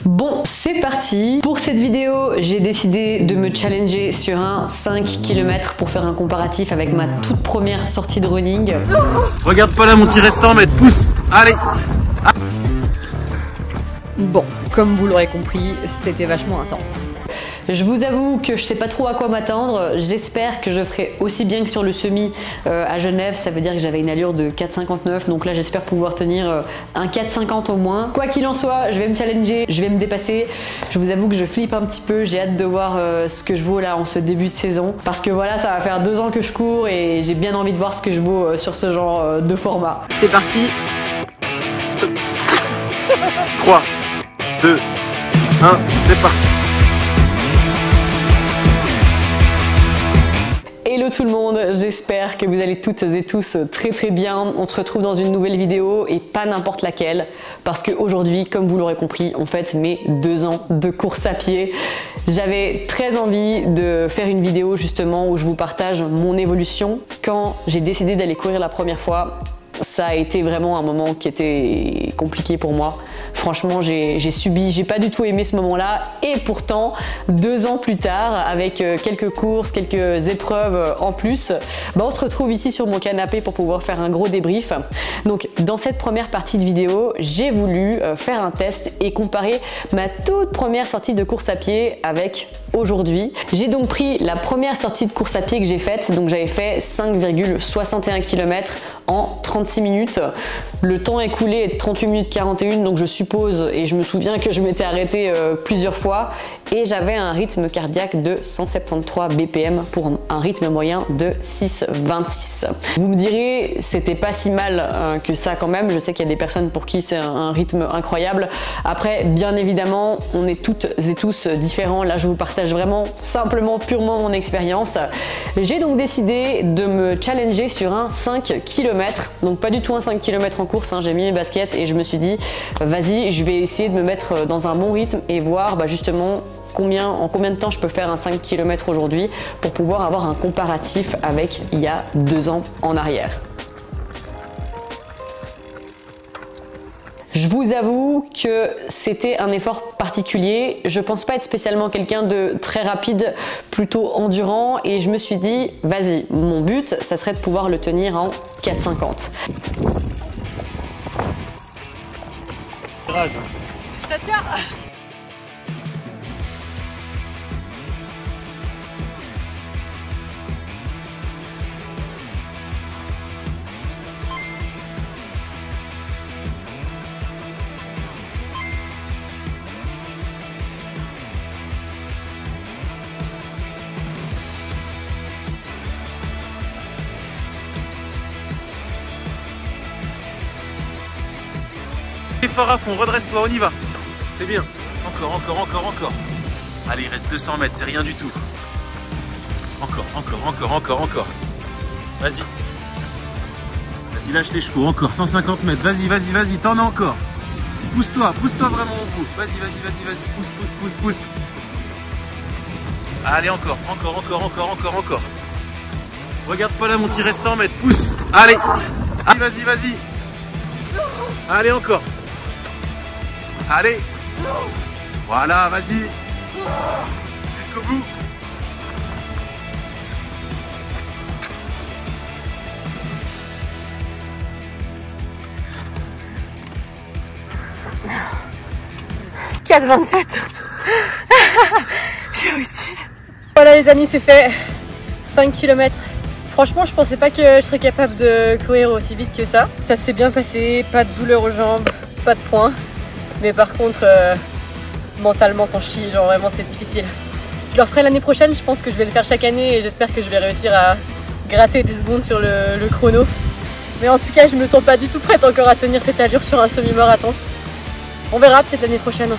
Bon, c'est parti. Pour cette vidéo, j'ai décidé de me challenger sur un 5 km pour faire un comparatif avec ma toute première sortie de running. Regarde pas là mon petit restant, mais pousse. Allez. Bon, comme vous l'aurez compris, c'était vachement intense. Je vous avoue que je sais pas trop à quoi m'attendre. J'espère que je ferai aussi bien que sur le semi à Genève. Ça veut dire que j'avais une allure de 4,59. Donc là, j'espère pouvoir tenir un 4,50 au moins. Quoi qu'il en soit, je vais me challenger, je vais me dépasser. Je vous avoue que je flippe un petit peu. J'ai hâte de voir ce que je vaux là en ce début de saison. Parce que voilà, ça va faire 2 ans que je cours et j'ai bien envie de voir ce que je vaux sur ce genre de format. C'est parti. 3, 2, 1, c'est parti. Hello tout le monde, j'espère que vous allez toutes et tous très bien. On se retrouve dans une nouvelle vidéo et pas n'importe laquelle parce qu'aujourd'hui, comme vous l'aurez compris, on fête mes 2 ans de course à pied. J'avais très envie de faire une vidéo justement où je vous partage mon évolution. Quand j'ai décidé d'aller courir la première fois, ça a été vraiment un moment qui était compliqué pour moi. Franchement, j'ai pas du tout aimé ce moment-là et pourtant, 2 ans plus tard, avec quelques courses, quelques épreuves en plus, on se retrouve ici sur mon canapé pour pouvoir faire un gros débrief. Donc, dans cette première partie de vidéo, j'ai voulu faire un test et comparer ma toute première sortie de course à pied avec aujourd'hui. J'ai donc pris la première sortie de course à pied que j'ai faite, donc j'avais fait 5,61 km en 36 minutes. Le temps écoulé est de 38 minutes 41, donc je suppose et je me souviens que je m'étais arrêtée plusieurs fois et j'avais un rythme cardiaque de 173 BPM pour un rythme moyen de 6,26. Vous me direz, c'était pas si mal que ça quand même. Je sais qu'il y a des personnes pour qui c'est un rythme incroyable. Après, bien évidemment, on est toutes et tous différents. Là, je vous partage vraiment simplement, purement mon expérience. J'ai donc décidé de me challenger sur un 5 km, donc pas du tout un 5 km en course, hein. J'ai mis mes baskets et je me suis dit, vas-y, je vais essayer de me mettre dans un bon rythme et voir justement en combien de temps je peux faire un 5 km aujourd'hui pour pouvoir avoir un comparatif avec il y a 2 ans en arrière. Je vous avoue que c'était un effort particulier. Je pense pas être spécialement quelqu'un de très rapide, plutôt endurant et je me suis dit, vas-y, mon but, ça serait de pouvoir le tenir en 4,50. Ça tient. Fort à fond, redresse-toi, on y va. C'est bien. Encore. Allez, il reste 200 mètres, c'est rien du tout. Encore. Vas-y. Vas-y, lâche les chevaux, encore 150 mètres. Vas-y, t'en as encore. Pousse-toi vraiment au bout. Vas-y, pousse. Allez, encore. Regarde pas là mon petit restant, mais pousse. Allez, vas-y. Allez, encore. Allez. Voilà, vas-y. Jusqu'au bout. « 4,27 » J'ai réussi. Voilà les amis, c'est fait. 5 km. Franchement, je pensais pas que je serais capable de courir aussi vite que ça. Ça s'est bien passé, pas de douleur aux jambes, pas de points. Mais par contre, mentalement t'en chies, genre vraiment c'est difficile. Je le referai l'année prochaine, je pense que je vais le faire chaque année et j'espère que je vais réussir à gratter des secondes sur le chrono. Mais en tout cas, je me sens pas du tout prête encore à tenir cette allure sur un semi-marathon. On verra, peut-être l'année prochaine, il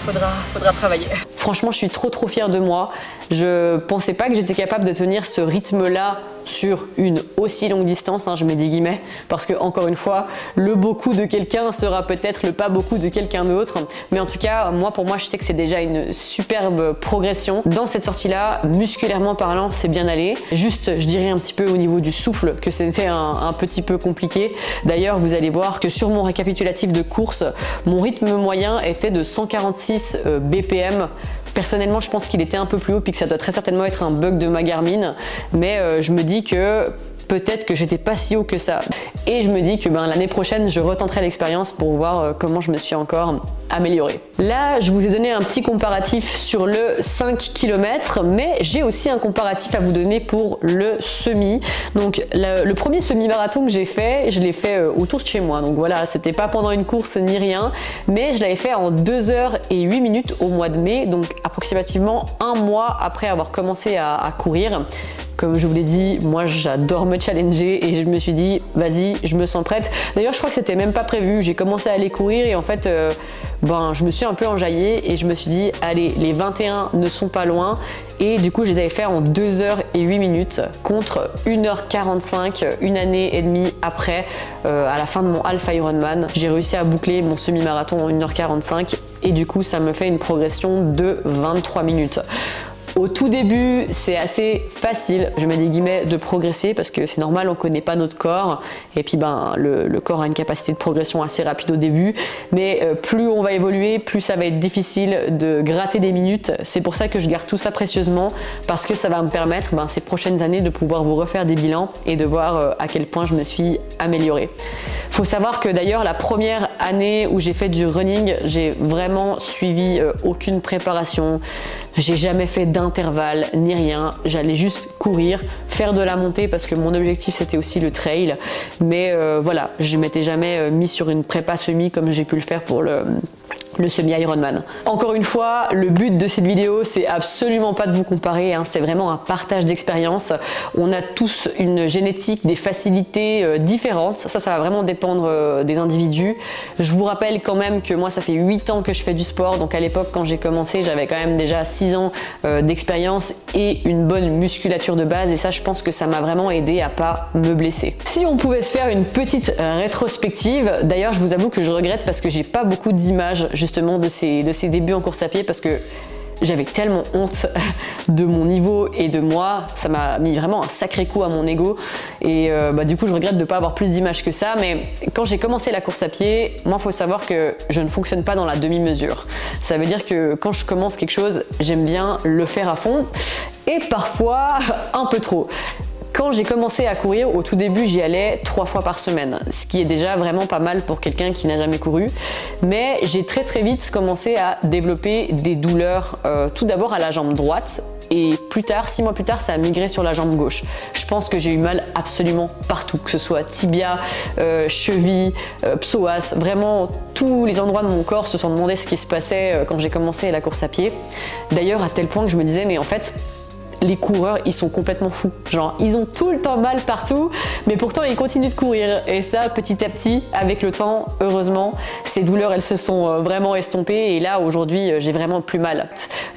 faudra travailler. Franchement, je suis trop fière de moi. Je pensais pas que j'étais capable de tenir ce rythme-là sur une aussi longue distance, hein, je mets des guillemets, parce que encore une fois, le beaucoup de quelqu'un sera peut-être le pas beaucoup de quelqu'un d'autre. Mais en tout cas, pour moi, je sais que c'est déjà une superbe progression. Dans cette sortie-là, musculairement parlant, c'est bien allé. Juste, je dirais un petit peu au niveau du souffle que c'était un petit peu compliqué. D'ailleurs, vous allez voir que sur mon récapitulatif de course, mon rythme moyen était de 146 BPM. Personnellement, je pense qu'il était un peu plus haut puis que ça doit très certainement être un bug de ma Garmin, mais je me dis que peut-être que j'étais pas si haut que ça. Et je me dis que l'année prochaine, je retenterai l'expérience pour voir comment je me suis encore améliorée. Là, je vous ai donné un petit comparatif sur le 5 km, mais j'ai aussi un comparatif à vous donner pour le semi. Donc, le premier semi-marathon que j'ai fait, je l'ai fait autour de chez moi. Donc voilà, c'était pas pendant une course ni rien, mais je l'avais fait en 2 heures et 8 minutes au mois de mai, donc approximativement un mois après avoir commencé à courir. Comme je vous l'ai dit, moi j'adore me challenger et je me suis dit vas-y, je me sens prête. D'ailleurs je crois que c'était même pas prévu, j'ai commencé à aller courir et en fait je me suis un peu enjaillée et je me suis dit allez, les 21 ne sont pas loin, et du coup je les avais fait en 2 heures et 8 minutes contre 1h45 une année et demie après, à la fin de mon Half Ironman. J'ai réussi à boucler mon semi-marathon en 1h45 et du coup ça me fait une progression de 23 minutes. Au tout début, c'est assez facile, je mets des guillemets, de progresser parce que c'est normal, on ne connaît pas notre corps et puis le corps a une capacité de progression assez rapide au début, mais plus on va évoluer, plus ça va être difficile de gratter des minutes. C'est pour ça que je garde tout ça précieusement, parce que ça va me permettre ces prochaines années de pouvoir vous refaire des bilans et de voir à quel point je me suis améliorée. Faut savoir que d'ailleurs la première année où j'ai fait du running, j'ai vraiment suivi aucune préparation. J'ai jamais fait d'intervalle ni rien, j'allais juste courir, faire de la montée parce que mon objectif c'était aussi le trail, mais voilà, je m'étais jamais mis sur une prépa semi comme j'ai pu le faire pour le semi-Ironman. Encore une fois, le but de cette vidéo, c'est absolument pas de vous comparer, hein, c'est vraiment un partage d'expérience. On a tous une génétique, des facilités différentes, ça va vraiment dépendre des individus. Je vous rappelle quand même que moi, ça fait 8 ans que je fais du sport, donc à l'époque, quand j'ai commencé, j'avais quand même déjà 6 ans d'expérience et une bonne musculature de base, et ça, je pense que ça m'a vraiment aidé à pas me blesser. Si on pouvait se faire une petite rétrospective, d'ailleurs, je vous avoue que je regrette parce que j'ai pas beaucoup d'images justement de ces débuts en course à pied, parce que j'avais tellement honte de mon niveau et de moi, ça m'a mis vraiment un sacré coup à mon ego et du coup je regrette de ne pas avoir plus d'images que ça. Mais quand j'ai commencé la course à pied, moi il faut savoir que je ne fonctionne pas dans la demi-mesure. Ça veut dire que quand je commence quelque chose, j'aime bien le faire à fond et parfois un peu trop. Quand j'ai commencé à courir, au tout début, j'y allais 3 fois par semaine, ce qui est déjà vraiment pas mal pour quelqu'un qui n'a jamais couru. Mais j'ai très vite commencé à développer des douleurs, tout d'abord à la jambe droite, et plus tard, 6 mois plus tard, ça a migré sur la jambe gauche. Je pense que j'ai eu mal absolument partout, que ce soit tibia, cheville, psoas, vraiment tous les endroits de mon corps se sont demandé ce qui se passait quand j'ai commencé la course à pied. D'ailleurs, à tel point que je me disais, mais en fait, les coureurs, ils sont complètement fous. Genre, ils ont tout le temps mal partout, mais pourtant, ils continuent de courir. Et ça, petit à petit, avec le temps, heureusement, ces douleurs, elles se sont vraiment estompées. Et là, aujourd'hui, j'ai vraiment plus mal.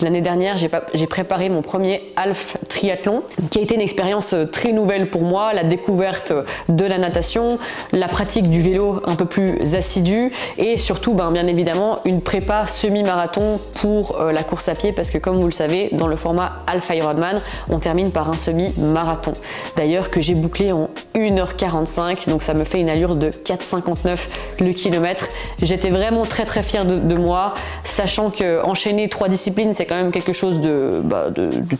L'année dernière, j'ai préparé mon premier half triathlon, qui a été une expérience très nouvelle pour moi. La découverte de la natation, la pratique du vélo un peu plus assidue, et surtout, bien évidemment, une prépa semi-marathon pour la course à pied, parce que comme vous le savez, dans le format Half Ironman, on termine par un semi-marathon. D'ailleurs que j'ai bouclé en 1h45, donc ça me fait une allure de 4,59 le kilomètre. J'étais vraiment très fière de moi, sachant que enchaîner 3 disciplines, c'est quand même quelque chose de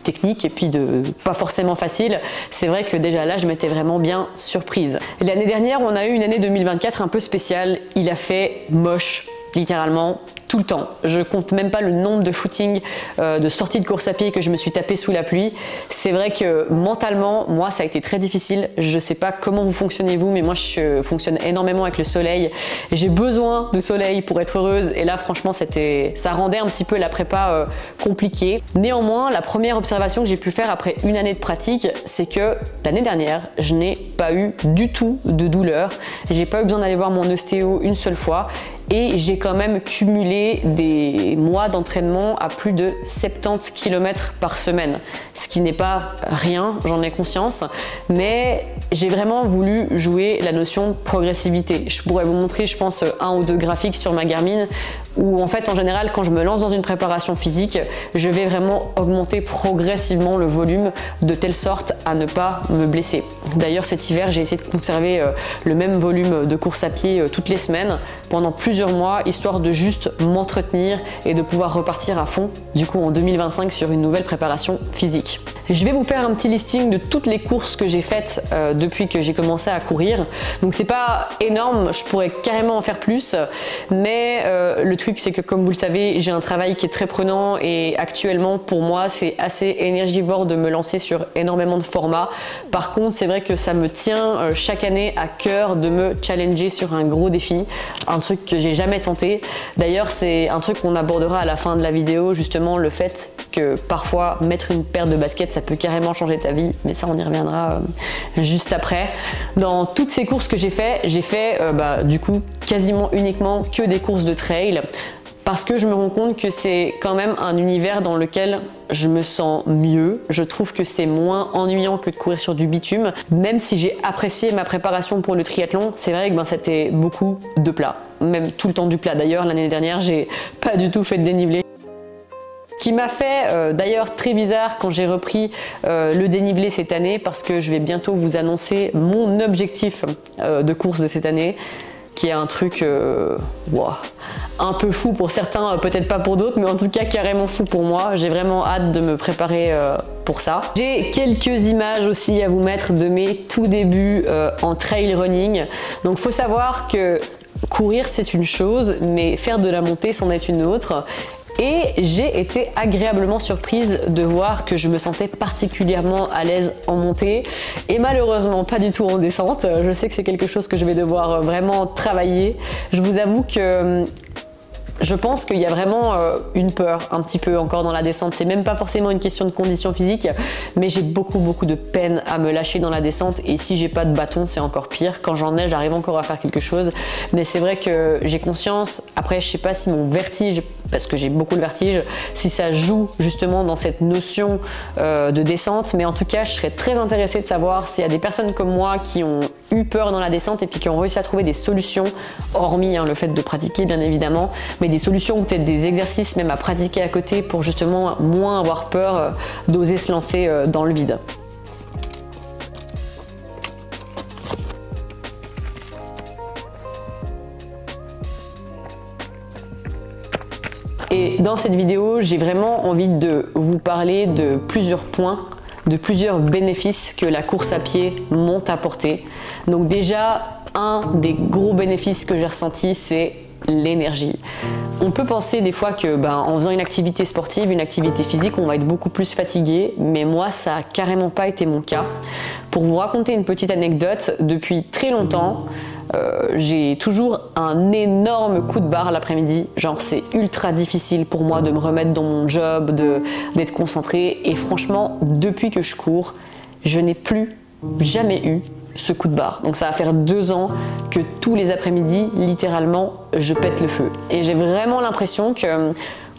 technique et puis de pas forcément facile. C'est vrai que déjà là, je m'étais vraiment bien surprise. L'année dernière, on a eu une année 2024 un peu spéciale. Il a fait moche, littéralement. Tout le temps. Je compte même pas le nombre de footings, de sorties de course à pied que je me suis tapé sous la pluie. C'est vrai que mentalement, moi, ça a été très difficile. Je sais pas comment vous fonctionnez vous, mais moi, je fonctionne énormément avec le soleil. J'ai besoin de soleil pour être heureuse. Et là, franchement, ça rendait un petit peu la prépa compliquée. Néanmoins, la première observation que j'ai pu faire après une année de pratique, c'est que l'année dernière, je n'ai pas eu du tout de douleur. J'ai pas eu besoin d'aller voir mon ostéo une seule fois. et j'ai quand même cumulé des mois d'entraînement à plus de 70 km par semaine, ce qui n'est pas rien, j'en ai conscience, mais j'ai vraiment voulu jouer la notion de progressivité. Je pourrais vous montrer, je pense, 1 ou 2 graphiques sur ma Garmin où en fait en général quand je me lance dans une préparation physique, je vais vraiment augmenter progressivement le volume de telle sorte à ne pas me blesser. D'ailleurs cet hiver j'ai essayé de conserver le même volume de course à pied toutes les semaines pendant plusieurs mois, histoire de juste m'entretenir et de pouvoir repartir à fond du coup en 2025 sur une nouvelle préparation physique. Je vais vous faire un petit listing de toutes les courses que j'ai faites depuis que j'ai commencé à courir. Donc c'est pas énorme, je pourrais carrément en faire plus, mais le truc c'est que comme vous le savez, j'ai un travail qui est très prenant et actuellement pour moi c'est assez énergivore de me lancer sur énormément de formats. Par contre c'est vrai que ça me tient chaque année à cœur de me challenger sur un gros défi, un truc que j'ai jamais tenté. D'ailleurs c'est un truc qu'on abordera à la fin de la vidéo, justement le fait que parfois mettre une paire de baskets ça peut carrément changer ta vie, mais ça on y reviendra juste après. Dans toutes ces courses que j'ai fait du coup quasiment uniquement que des courses de trail parce que je me rends compte que c'est quand même un univers dans lequel je me sens mieux. Je trouve que c'est moins ennuyant que de courir sur du bitume. Même si j'ai apprécié ma préparation pour le triathlon, c'est vrai que c'était beaucoup de plat, même tout le temps du plat. D'ailleurs l'année dernière j'ai pas du tout fait de dénivelé. Ce qui m'a fait d'ailleurs très bizarre quand j'ai repris le dénivelé cette année parce que je vais bientôt vous annoncer mon objectif de course de cette année qui est un truc un peu fou pour certains, peut-être pas pour d'autres, mais en tout cas carrément fou pour moi. J'ai vraiment hâte de me préparer pour ça. J'ai quelques images aussi à vous mettre de mes tout débuts en trail running. Donc faut savoir que courir c'est une chose, mais faire de la montée c'en est une autre. Et j'ai été agréablement surprise de voir que je me sentais particulièrement à l'aise en montée et malheureusement pas du tout en descente. Je sais que c'est quelque chose que je vais devoir vraiment travailler. Je vous avoue que je pense qu'il y a vraiment une peur un petit peu encore dans la descente. C'est même pas forcément une question de condition physique, mais j'ai beaucoup de peine à me lâcher dans la descente et si j'ai pas de bâton c'est encore pire. Quand j'en ai j'arrive encore à faire quelque chose, mais c'est vrai que j'ai conscience, après je sais pas si mon vertige, parce que j'ai beaucoup de vertige, si ça joue justement dans cette notion de descente, mais en tout cas je serais très intéressée de savoir s'il y a des personnes comme moi qui ont eu peur dans la descente et puis qui ont réussi à trouver des solutions, hormis le fait de pratiquer bien évidemment, mais des solutions ou peut-être des exercices même à pratiquer à côté pour justement moins avoir peur d'oser se lancer dans le vide. Et dans cette vidéo, j'ai vraiment envie de vous parler de plusieurs points, de plusieurs bénéfices que la course à pied m'ont apporté. Donc déjà, un des gros bénéfices que j'ai ressenti, c'est l'énergie. On peut penser des fois que en faisant une activité sportive, une activité physique, on va être beaucoup plus fatigué, mais moi ça a carrément pas été mon cas. Pour vous raconter une petite anecdote, depuis très longtemps, j'ai toujours un énorme coup de barre l'après-midi, genre c'est ultra difficile pour moi de me remettre dans mon job, d'être concentré et franchement depuis que je cours, je n'ai plus jamais eu ce coup de barre. Donc ça va faire 2 ans que tous les après-midi, littéralement, je pète le feu. Et j'ai vraiment l'impression que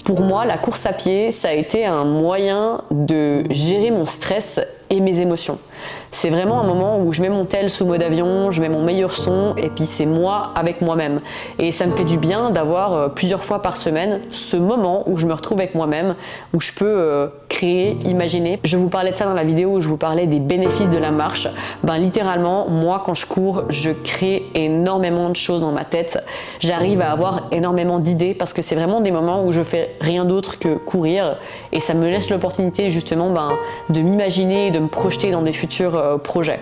pour moi, la course à pied, ça a été un moyen de gérer mon stress et mes émotions. C'est vraiment un moment où je mets mon tel sous mode avion, je mets mon meilleur son et puis c'est moi avec moi-même. Et ça me fait du bien d'avoir plusieurs fois par semaine ce moment où je me retrouve avec moi-même, où je peux créer, imaginer. Je vous parlais de ça dans la vidéo où je vous parlais des bénéfices de la marche. Littéralement, moi quand je cours, je crée énormément de choses dans ma tête. J'arrive à avoir énormément d'idées parce que c'est vraiment des moments où je fais rien d'autre que courir et ça me laisse l'opportunité justement de m'imaginer et de me projeter dans des futurs projets.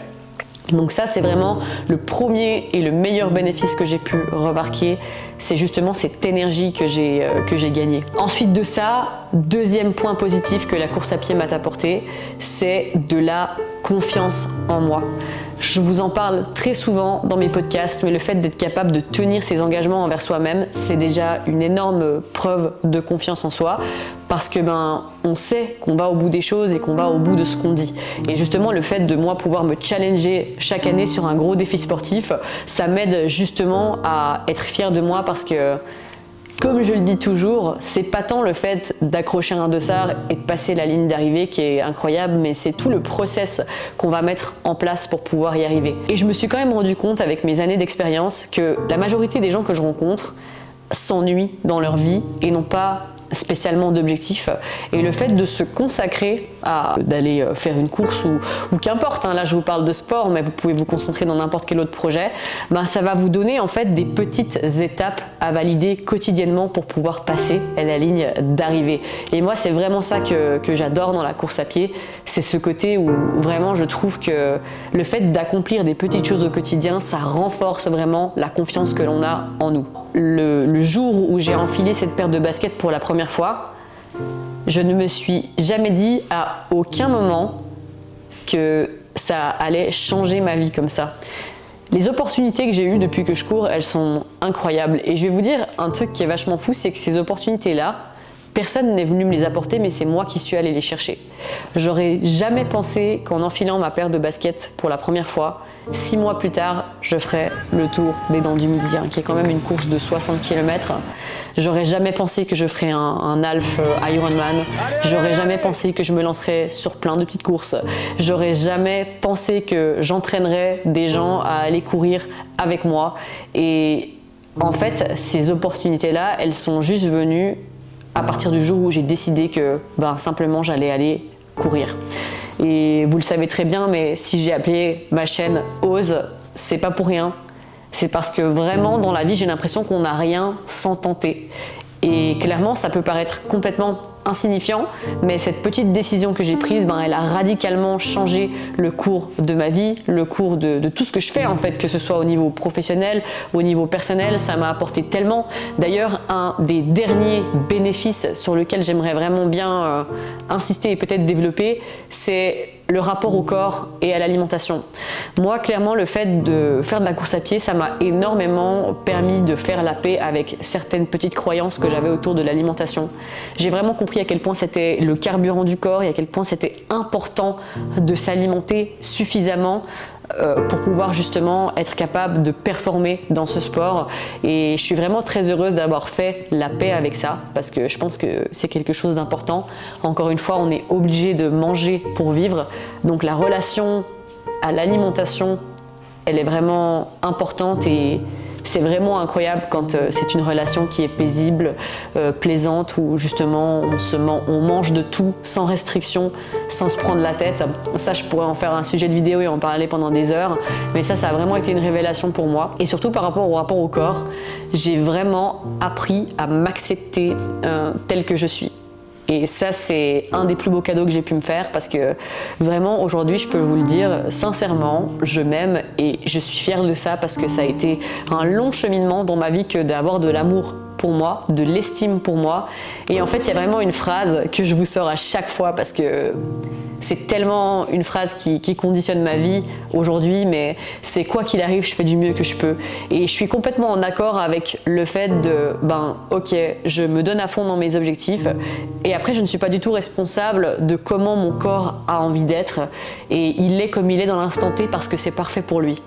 Donc ça c'est vraiment le premier et le meilleur bénéfice que j'ai pu remarquer, c'est justement cette énergie que j'ai gagnée. Ensuite de ça, deuxième point positif que la course à pied m'a apporté, c'est de la confiance en moi. Je vous en parle très souvent dans mes podcasts, mais le fait d'être capable de tenir ses engagements envers soi-même, c'est déjà une énorme preuve de confiance en soi. parce que on sait qu'on va au bout des choses et qu'on va au bout de ce qu'on dit. Et justement, le fait de moi pouvoir me challenger chaque année sur un gros défi sportif, ça m'aide justement à être fière de moi parce que, comme je le dis toujours, c'est pas tant le fait d'accrocher un dossard et de passer la ligne d'arrivée qui est incroyable, mais c'est tout le process qu'on va mettre en place pour pouvoir y arriver. Et je me suis quand même rendu compte avec mes années d'expérience que la majorité des gens que je rencontre s'ennuient dans leur vie et n'ont pas spécialement d'objectifs, et le fait de se consacrer à d'aller faire une course ou qu'importe, hein, là je vous parle de sport mais vous pouvez vous concentrer dans n'importe quel autre projet, ça va vous donner en fait des petites étapes à valider quotidiennement pour pouvoir passer à la ligne d'arrivée. Et moi c'est vraiment ça que j'adore dans la course à pied, c'est ce côté où vraiment je trouve que le fait d'accomplir des petites choses au quotidien, ça renforce vraiment la confiance que l'on a en nous. Le jour où j'ai enfilé cette paire de baskets pour la première fois, je ne me suis jamais dit à aucun moment que ça allait changer ma vie comme ça. Les opportunités que j'ai eues depuis que je cours, elles sont incroyables. Et je vais vous dire un truc qui est vachement fou, c'est que ces opportunités-là, personne n'est venu me les apporter, mais c'est moi qui suis allée les chercher. J'aurais jamais pensé qu'en enfilant ma paire de baskets pour la première fois, 6 mois plus tard, je ferais le tour des Dents du Midi, qui est quand même une course de 60 km. J'aurais jamais pensé que je ferais un half Ironman. J'aurais jamais pensé que je me lancerais sur plein de petites courses. J'aurais jamais pensé que j'entraînerais des gens à aller courir avec moi. Et en fait, ces opportunités-là, elles sont juste venues à partir du jour où j'ai décidé que simplement j'allais aller courir. Et vous le savez très bien, mais si j'ai appelé ma chaîne Ose, c'est pas pour rien. C'est parce que vraiment dans la vie, j'ai l'impression qu'on n'a rien sans tenter. Et clairement, ça peut paraître complètement insignifiant, mais cette petite décision que j'ai prise, elle a radicalement changé le cours de ma vie, le cours de tout ce que je fais en fait, que ce soit au niveau professionnel, au niveau personnel, ça m'a apporté tellement. D'ailleurs, un des derniers bénéfices sur lequel j'aimerais vraiment bien insister et peut-être développer, c'est le rapport au corps et à l'alimentation. Moi, clairement, le fait de faire de la course à pied, ça m'a énormément permis de faire la paix avec certaines petites croyances que j'avais autour de l'alimentation. J'ai vraiment compris à quel point c'était le carburant du corps et à quel point c'était important de s'alimenter suffisamment pour pouvoir justement être capable de performer dans ce sport. Et je suis vraiment très heureuse d'avoir fait la paix avec ça, parce que je pense que c'est quelque chose d'important. Encore une fois, on est obligé de manger pour vivre, donc la relation à l'alimentation, elle est vraiment importante et c'est vraiment incroyable quand c'est une relation qui est paisible, plaisante, où justement on mange de tout sans restriction, sans se prendre la tête. Ça, je pourrais en faire un sujet de vidéo et en parler pendant des heures, mais ça a vraiment été une révélation pour moi. Et surtout par rapport au rapport au corps, j'ai vraiment appris à m'accepter tel que je suis. Et ça, c'est un des plus beaux cadeaux que j'ai pu me faire, parce que vraiment aujourd'hui, je peux vous le dire sincèrement, je m'aime et je suis fière de ça, parce que ça a été un long cheminement dans ma vie que d'avoir de l'amour pour moi, de l'estime pour moi. Et en fait, il y a vraiment une phrase que je vous sors à chaque fois, parce que c'est tellement une phrase qui conditionne ma vie aujourd'hui, mais c'est quoi qu'il arrive, je fais du mieux que je peux. Et je suis complètement en accord avec le fait de, ok, je me donne à fond dans mes objectifs, et après je ne suis pas du tout responsable de comment mon corps a envie d'être, et il est comme il est dans l'instant T parce que c'est parfait pour lui.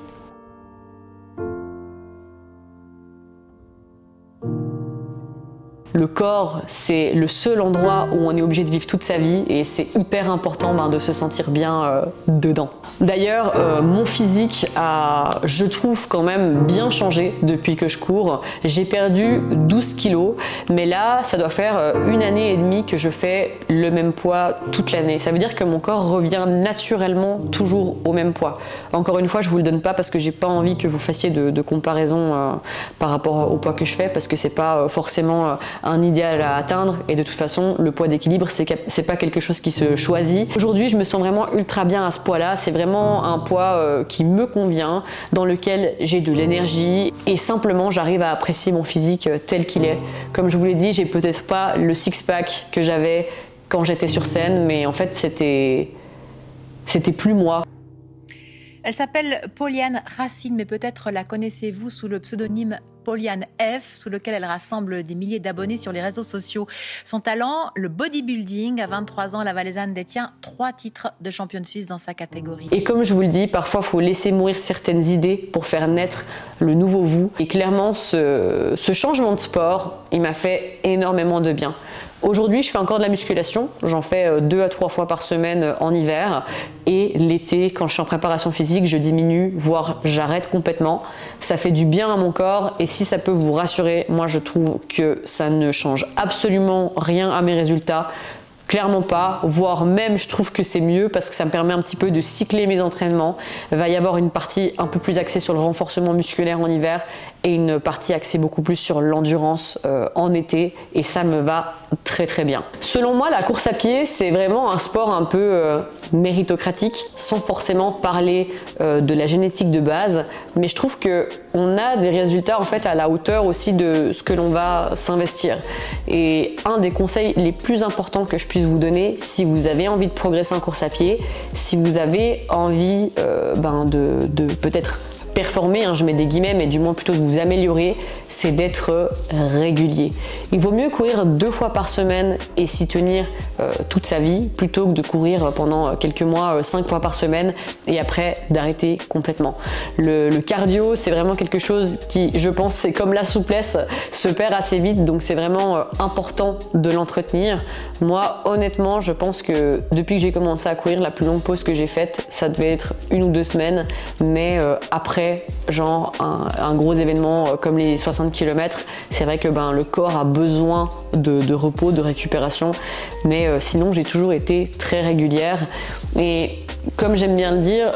Le corps, c'est le seul endroit où on est obligé de vivre toute sa vie, et c'est hyper important de se sentir bien dedans. D'ailleurs, mon physique a, je trouve, quand même bien changé depuis que je cours. J'ai perdu 12 kilos, mais là, ça doit faire 1 année et demie que je fais le même poids toute l'année. Ça veut dire que mon corps revient naturellement toujours au même poids. Encore une fois, je vous le donne pas parce que j'ai pas envie que vous fassiez de comparaison par rapport au poids que je fais, parce que c'est pas forcément un idéal à atteindre, et de toute façon, le poids d'équilibre, c'est pas quelque chose qui se choisit. Aujourd'hui, je me sens vraiment ultra bien à ce poids-là. C'est vraiment un poids qui me convient, dans lequel j'ai de l'énergie, et simplement j'arrive à apprécier mon physique tel qu'il est. Comme je vous l'ai dit, j'ai peut-être pas le six-pack que j'avais quand j'étais sur scène, mais en fait c'était plus moi. Elle s'appelle Pauliane Racine, mais peut-être la connaissez-vous sous le pseudonyme Poliane F, sous lequel elle rassemble des milliers d'abonnés sur les réseaux sociaux. Son talent, le bodybuilding. À 23 ans, la Valaisanne détient 3 titres de championne suisse dans sa catégorie. Et comme je vous le dis, parfois il faut laisser mourir certaines idées pour faire naître le nouveau vous. Et clairement, ce changement de sport, il m'a fait énormément de bien. Aujourd'hui, je fais encore de la musculation. J'en fais 2 à 3 fois par semaine en hiver. Et l'été, quand je suis en préparation physique, je diminue, voire j'arrête complètement. Ça fait du bien à mon corps. Et si ça peut vous rassurer, moi je trouve que ça ne change absolument rien à mes résultats. Clairement pas, voire même je trouve que c'est mieux parce que ça me permet un petit peu de cycler mes entraînements. Il va y avoir une partie un peu plus axée sur le renforcement musculaire en hiver et une partie axée beaucoup plus sur l'endurance en été, et ça me va très très bien. Selon moi, la course à pied, c'est vraiment un sport un peu méritocratique, sans forcément parler de la génétique de base, mais je trouve que on a des résultats en fait à la hauteur aussi de ce que l'on va s'investir. Et un des conseils les plus importants que je puisse vous donner, si vous avez envie de progresser en course à pied, si vous avez envie de peut-être performer, je mets des guillemets, mais du moins plutôt de vous améliorer, c'est d'être régulier. Il vaut mieux courir 2 fois par semaine et s'y tenir toute sa vie, plutôt que de courir pendant quelques mois 5 fois par semaine et après d'arrêter complètement. Le cardio, c'est vraiment quelque chose qui, je pense, c'est comme la souplesse, se perd assez vite, donc c'est vraiment important de l'entretenir. Moi, honnêtement, je pense que depuis que j'ai commencé à courir, la plus longue pause que j'ai faite, ça devait être 1 ou 2 semaines, mais après genre un gros événement comme les 60 km, c'est vrai que le corps a besoin de repos, de récupération, mais sinon j'ai toujours été très régulière. Et comme j'aime bien le dire,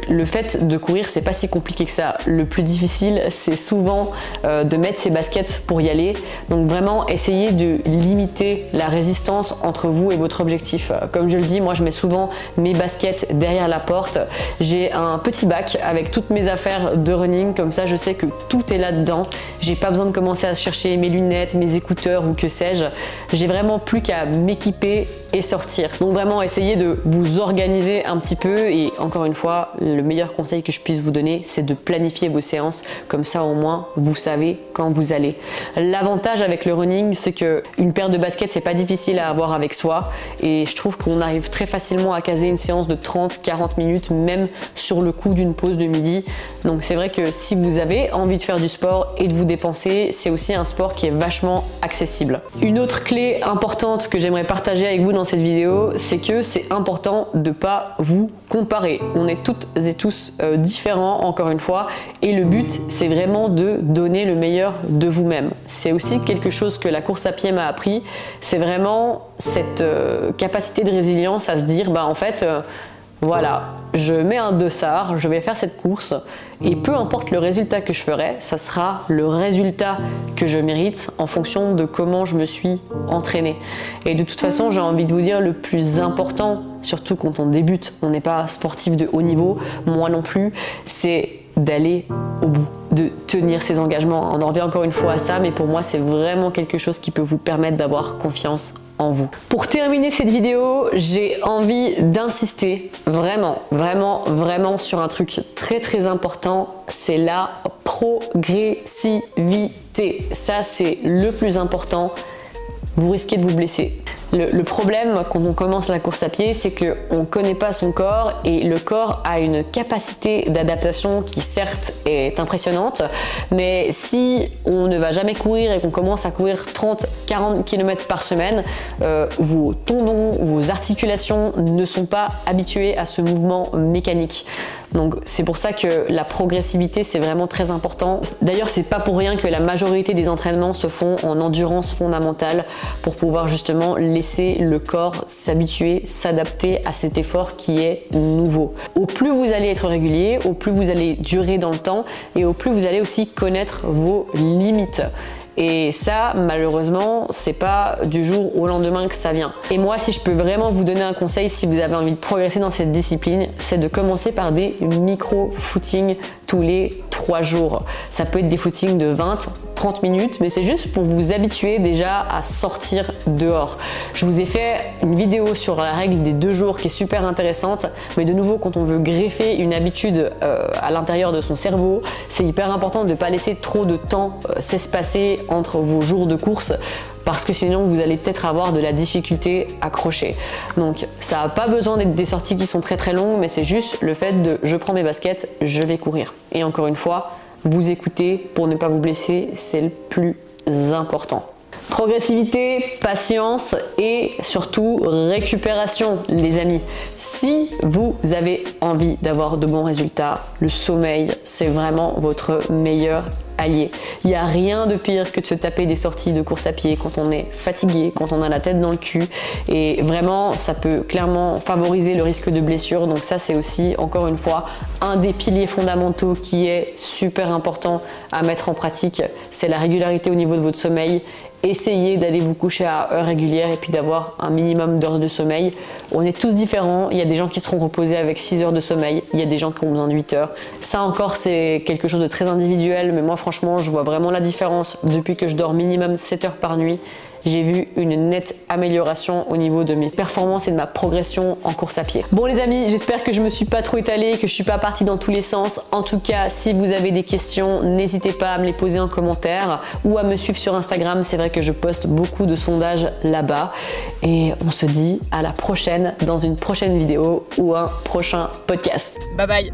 le fait de courir, c'est pas si compliqué que ça. Le plus difficile, c'est souvent de mettre ses baskets pour y aller. Donc vraiment, essayez de limiter la résistance entre vous et votre objectif. Comme je le dis, moi je mets souvent mes baskets derrière la porte. J'ai un petit bac avec toutes mes affaires de running, comme ça je sais que tout est là-dedans. J'ai pas besoin de commencer à chercher mes lunettes, mes écouteurs ou que sais-je. J'ai vraiment plus qu'à m'équiper et sortir. Donc vraiment, essayez de vous organiser un petit peu, et encore une fois, le meilleur conseil que je puisse vous donner, c'est de planifier vos séances, comme ça au moins vous savez quand vous allez. L'avantage avec le running, c'est que une paire de baskets, c'est pas difficile à avoir avec soi, et je trouve qu'on arrive très facilement à caser une séance de 30-40 minutes, même sur le coup d'une pause de midi. Donc c'est vrai que si vous avez envie de faire du sport et de vous dépenser, c'est aussi un sport qui est vachement accessible. Une autre clé importante que j'aimerais partager avec vous dans cette vidéo, c'est que c'est important de pas vous comparer. On est toutes et tous différents, encore une fois, et le but, c'est vraiment de donner le meilleur de vous-même. C'est aussi quelque chose que la course à pied m'a appris, c'est vraiment cette capacité de résilience à se dire, en fait, voilà, je mets un dossard, je vais faire cette course, et peu importe le résultat que je ferai, ça sera le résultat que je mérite en fonction de comment je me suis entraînée. Et de toute façon, j'ai envie de vous dire, le plus important, surtout quand on débute, on n'est pas sportif de haut niveau, moi non plus, c'est d'aller au bout, de tenir ses engagements. On en revient encore une fois à ça, mais pour moi, c'est vraiment quelque chose qui peut vous permettre d'avoir confiance en vous. Pour terminer cette vidéo, j'ai envie d'insister vraiment sur un truc très important, c'est la progressivité. Ça, c'est le plus important. Vous risquez de vous blesser. Le problème quand on commence la course à pied, c'est qu'on ne connaît pas son corps, et le corps a une capacité d'adaptation qui certes est impressionnante, mais si on ne va jamais courir et qu'on commence à courir 30-40 km par semaine, vos tendons, vos articulations ne sont pas habitués à ce mouvement mécanique. Donc c'est pour ça que la progressivité, c'est vraiment très important. D'ailleurs, c'est pas pour rien que la majorité des entraînements se font en endurance fondamentale, pour pouvoir justement laisser le corps s'habituer, s'adapter à cet effort qui est nouveau. Au plus vous allez être régulier, au plus vous allez durer dans le temps, et au plus vous allez aussi connaître vos limites. Et ça, malheureusement, c'est pas du jour au lendemain que ça vient. Et moi, si je peux vraiment vous donner un conseil, si vous avez envie de progresser dans cette discipline, c'est de commencer par des micro-footings tous les 3 jours. Ça peut être des footings de 20, 30 minutes, mais c'est juste pour vous habituer déjà à sortir dehors. Je vous ai fait une vidéo sur la règle des 2 jours qui est super intéressante, mais de nouveau, quand on veut greffer une habitude à l'intérieur de son cerveau, c'est hyper important de ne pas laisser trop de temps s'espacer entre vos jours de course, parce que sinon vous allez peut-être avoir de la difficulté à accrocher. Donc ça n'a pas besoin d'être des sorties qui sont très très longues, mais c'est juste le fait de je prends mes baskets, je vais courir. Et encore une fois, vous écoutez pour ne pas vous blesser, c'est le plus important. Progressivité, patience et surtout récupération, les amis. Si vous avez envie d'avoir de bons résultats, le sommeil, c'est vraiment votre meilleur allié. Il n'y a rien de pire que de se taper des sorties de course à pied quand on est fatigué, quand on a la tête dans le cul, et vraiment ça peut clairement favoriser le risque de blessure. Donc ça, c'est aussi encore une fois un des piliers fondamentaux qui est super important à mettre en pratique, c'est la régularité au niveau de votre sommeil. Essayez d'aller vous coucher à heure régulière et puis d'avoir un minimum d'heures de sommeil. On est tous différents, il y a des gens qui seront reposés avec 6 heures de sommeil, il y a des gens qui ont besoin de 8 heures. Ça encore, c'est quelque chose de très individuel, mais moi franchement, je vois vraiment la différence depuis que je dors minimum 7 heures par nuit. J'ai vu une nette amélioration au niveau de mes performances et de ma progression en course à pied. Bon les amis, j'espère que je me suis pas trop étalée, que je suis pas partie dans tous les sens. En tout cas, si vous avez des questions, n'hésitez pas à me les poser en commentaire ou à me suivre sur Instagram. C'est vrai que je poste beaucoup de sondages là-bas. Et on se dit à la prochaine dans une prochaine vidéo ou un prochain podcast. Bye bye.